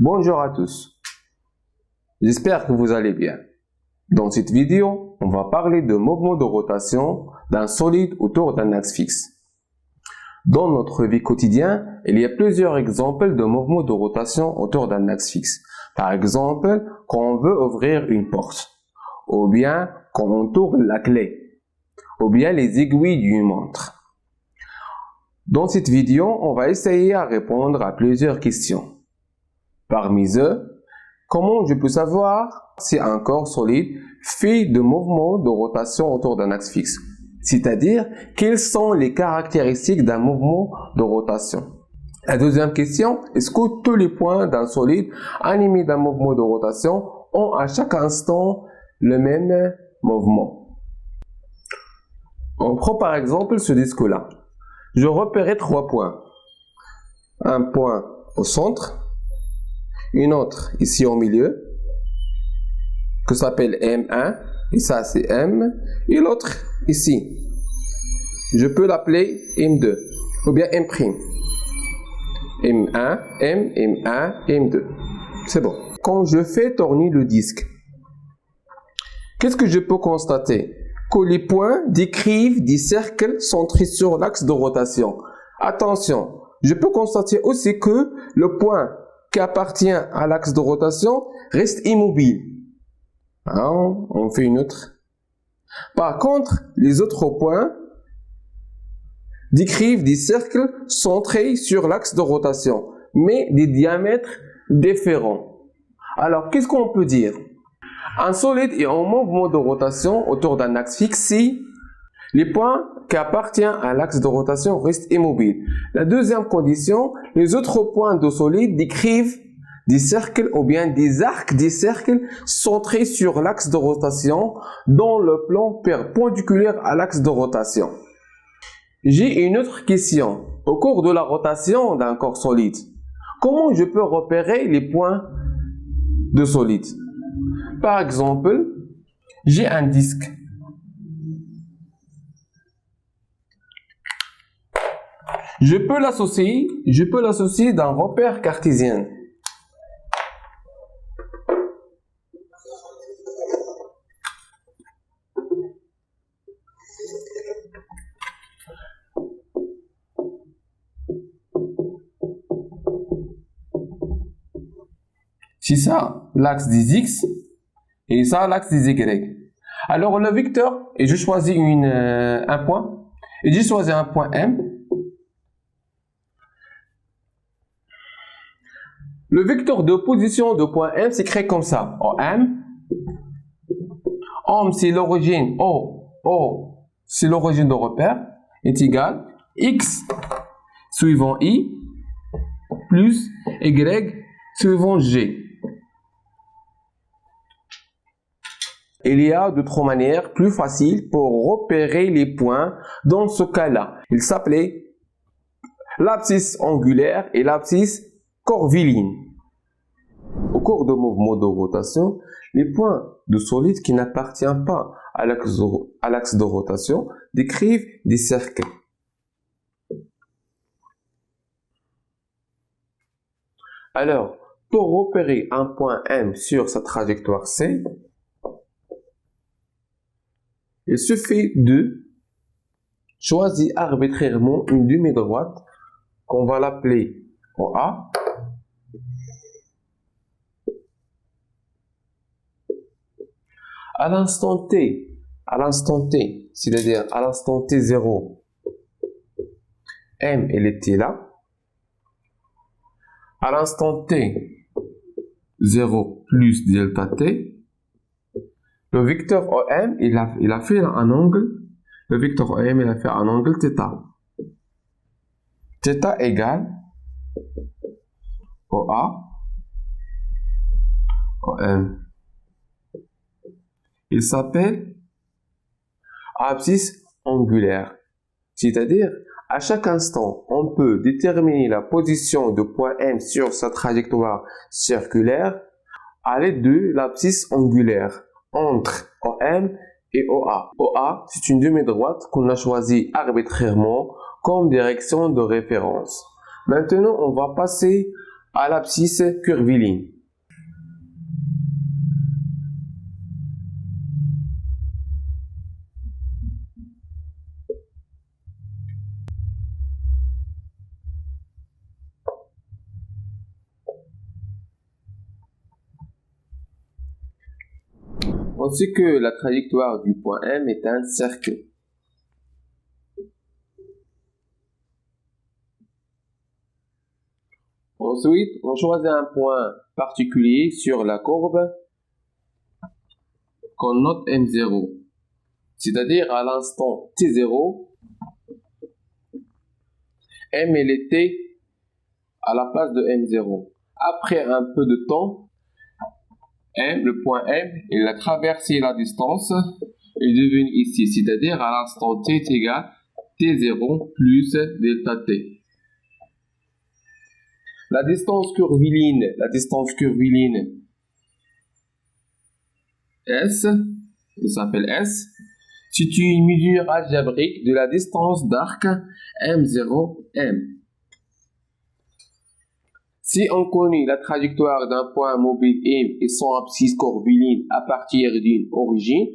Bonjour à tous, j'espère que vous allez bien. Dans cette vidéo, on va parler de mouvement de rotation d'un solide autour d'un axe fixe. Dans notre vie quotidienne, il y a plusieurs exemples de mouvements de rotation autour d'un axe fixe. Par exemple, quand on veut ouvrir une porte, ou bien quand on tourne la clé, ou bien les aiguilles d'une montre. Dans cette vidéo, on va essayer à répondre à plusieurs questions. Parmi eux, comment je peux savoir si un corps solide fait de mouvements de rotation autour d'un axe fixe? C'est-à-dire, quelles sont les caractéristiques d'un mouvement de rotation? La deuxième question, est-ce que tous les points d'un solide animé d'un mouvement de rotation ont à chaque instant le même mouvement? On prend par exemple ce disque-là. Je repérais 3 points. Un point au centre, une autre ici au milieu, que s'appelle M1, et ça c'est M, et l'autre ici. Je peux l'appeler M2, ou bien M'. M1, M, M1, M2. C'est bon. Quand je fais tourner le disque, qu'est-ce que je peux constater? Que les points décrivent des cercles centrés sur l'axe de rotation. Attention, je peux constater aussi que le point qui appartient à l'axe de rotation reste immobile. On fait une autre. Par contre, les autres points décrivent des cercles centrés sur l'axe de rotation, mais des diamètres différents. Alors, qu'est-ce qu'on peut dire? Un solide est en mouvement de rotation autour d'un axe fixe si les points qui appartiennent à l'axe de rotation restent immobiles. La deuxième condition, les autres points de solide décrivent des cercles ou bien des arcs des cercles centrés sur l'axe de rotation dans le plan perpendiculaire à l'axe de rotation. J'ai une autre question. Au cours de la rotation d'un corps solide, comment je peux repérer les points de solide? Par exemple, j'ai un disque. Je peux l'associer d'un repère cartésien. C'est ça l'axe des X et ça l'axe des Y. Alors le vecteur, et je choisis un point, et j'ai choisi un point M. Le vecteur de position de point M s'écrit comme ça. M c'est l'origine, O c'est l'origine de repère, est égal X suivant I plus Y suivant G. Il y a d'autres manières plus faciles pour repérer les points dans ce cas-là. Il s'appelait l'abscisse angulaire et l'abscisse corviline. Au cours de mouvements de rotation, les points de solide qui n'appartiennent pas à l'axe de rotation décrivent des cercles. Alors, pour repérer un point M sur sa trajectoire C, il suffit de choisir arbitrairement une demi-droite qu'on va l'appeler OA. À l'instant T, c'est-à-dire à l'instant T0, M elle était là. À l'instant T, 0 plus delta T, le vecteur OM, il a fait un angle, le vecteur OM, il a fait un angle θ. θ égale OA, OM. Il s'appelle abscisse angulaire. C'est-à-dire, à chaque instant, on peut déterminer la position de point M sur sa trajectoire circulaire à l'aide de l'abscisse angulaire entre OM et OA. OA, c'est une demi-droite qu'on a choisie arbitrairement comme direction de référence. Maintenant, on va passer à l'abscisse curviligne. On sait que la trajectoire du point M est un cercle. Ensuite, on choisit un point particulier sur la courbe qu'on note M0. C'est-à-dire à l'instant T0, M il était à la place de M0. Après un peu de temps, M, le point M, il a traversé la distance et est devenu ici, c'est-à-dire à l'instant T est égal T0 plus delta T. La distance curviligne S, ça s'appelle S, c'est une mesure algébrique de la distance d'arc M0M. Si on connaît la trajectoire d'un point mobile M et son abscisse curviligne à partir d'une origine,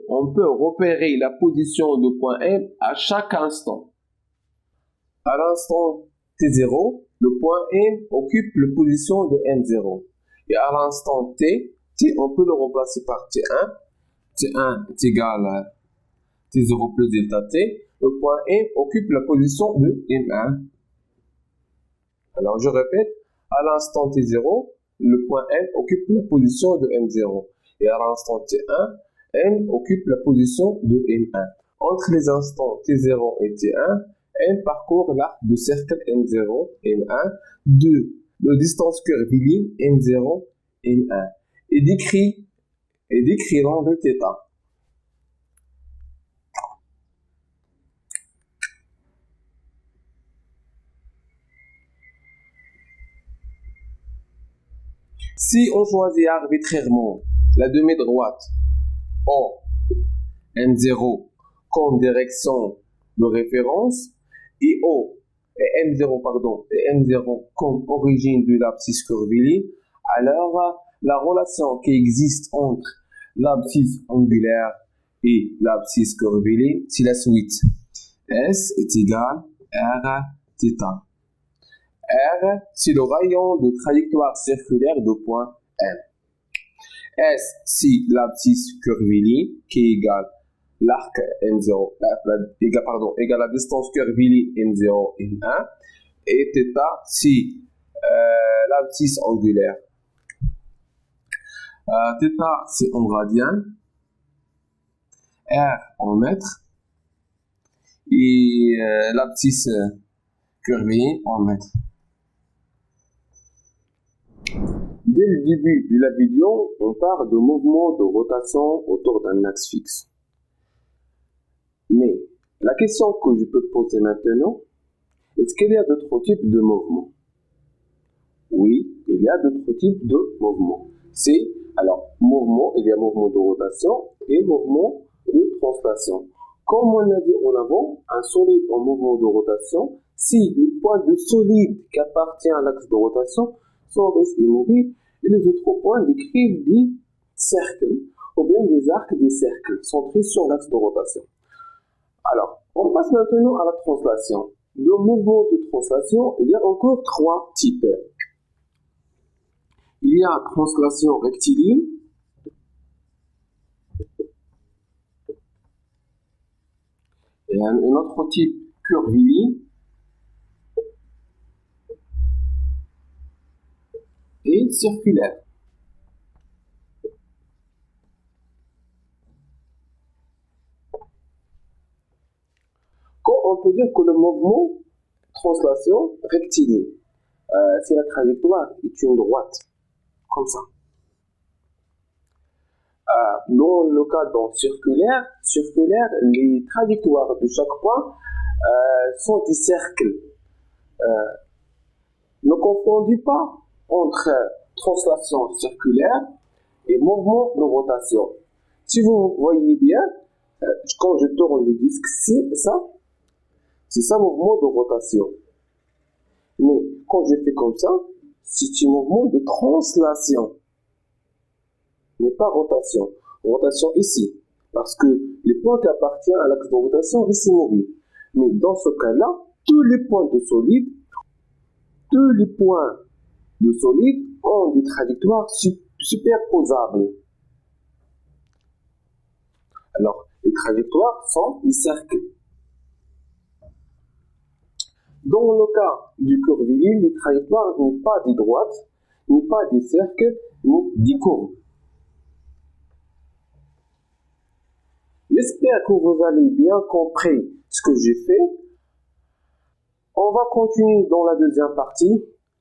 on peut repérer la position du point M à chaque instant. À l'instant T0, le point M occupe la position de M0. Et à l'instant T, on peut le remplacer par T1. T1 est égal à T0 plus delta T. Le point M occupe la position de M1. Alors, je répète, à l'instant T0, le point M occupe la position de M0. Et à l'instant T1, M occupe la position de M1. Entre les instants T0 et T1, M parcourt l'arc de cercle M0, M1, de distance curviligne M0, M1, et décrit l'angle θ. Si on choisit arbitrairement la demi-droite O, M0 comme direction de référence et M0 comme origine de l'abscisse curviligne, alors la relation qui existe entre l'abscisse angulaire et l'abscisse curviligne, c'est la suite. S est égal à R θ. R, c'est le rayon de trajectoire circulaire du point M. S, c'est l'abscisse curviligne qui est égale l'arc M0, égale la distance curviligne M0, M1. Et θ, c'est l'abscisse angulaire. θ, c'est en radian. R en mètres. Et l'abscisse curviligne en mètres. Dès le début de la vidéo, on parle de mouvement de rotation autour d'un axe fixe. Mais la question que je peux poser maintenant, est-ce qu'il y a d'autres types de mouvements? Oui, il y a d'autres types de mouvements. Alors, il y a mouvement de rotation et mouvement de translation. Comme on a dit en avant, un solide en mouvement de rotation, si les points de solide qui appartiennent à l'axe de rotation sont restés immobiles, et les autres points décrivent des cercles ou bien des arcs des cercles centrés sur l'axe de rotation. Alors, on passe maintenant à la translation. De mouvement de translation, il y a encore trois types. Il y a translation rectiligne, et un autre type curviligne, et circulaire. Quand on peut dire que le mouvement translation rectiligne, si la trajectoire est une droite, comme ça. Dans le cas circulaire, les trajectoires de chaque point sont des cercles. Ne confondez pas entre translation circulaire et mouvement de rotation. Si vous voyez bien, quand je tourne le disque, c'est ça mouvement de rotation. Mais quand je fais comme ça, c'est un mouvement de translation, mais pas rotation. Rotation ici, parce que les points qui appartiennent à l'axe de rotation restent immobiles. Mais dans ce cas-là, tous les points de solide ont des trajectoires superposables. Alors, les trajectoires sont des cercles. Dans le cas du curviligne, les trajectoires n'est pas des droites, n'est pas des cercles, mais des courbes. J'espère que vous avez bien compris ce que j'ai fait. On va continuer dans la deuxième partie.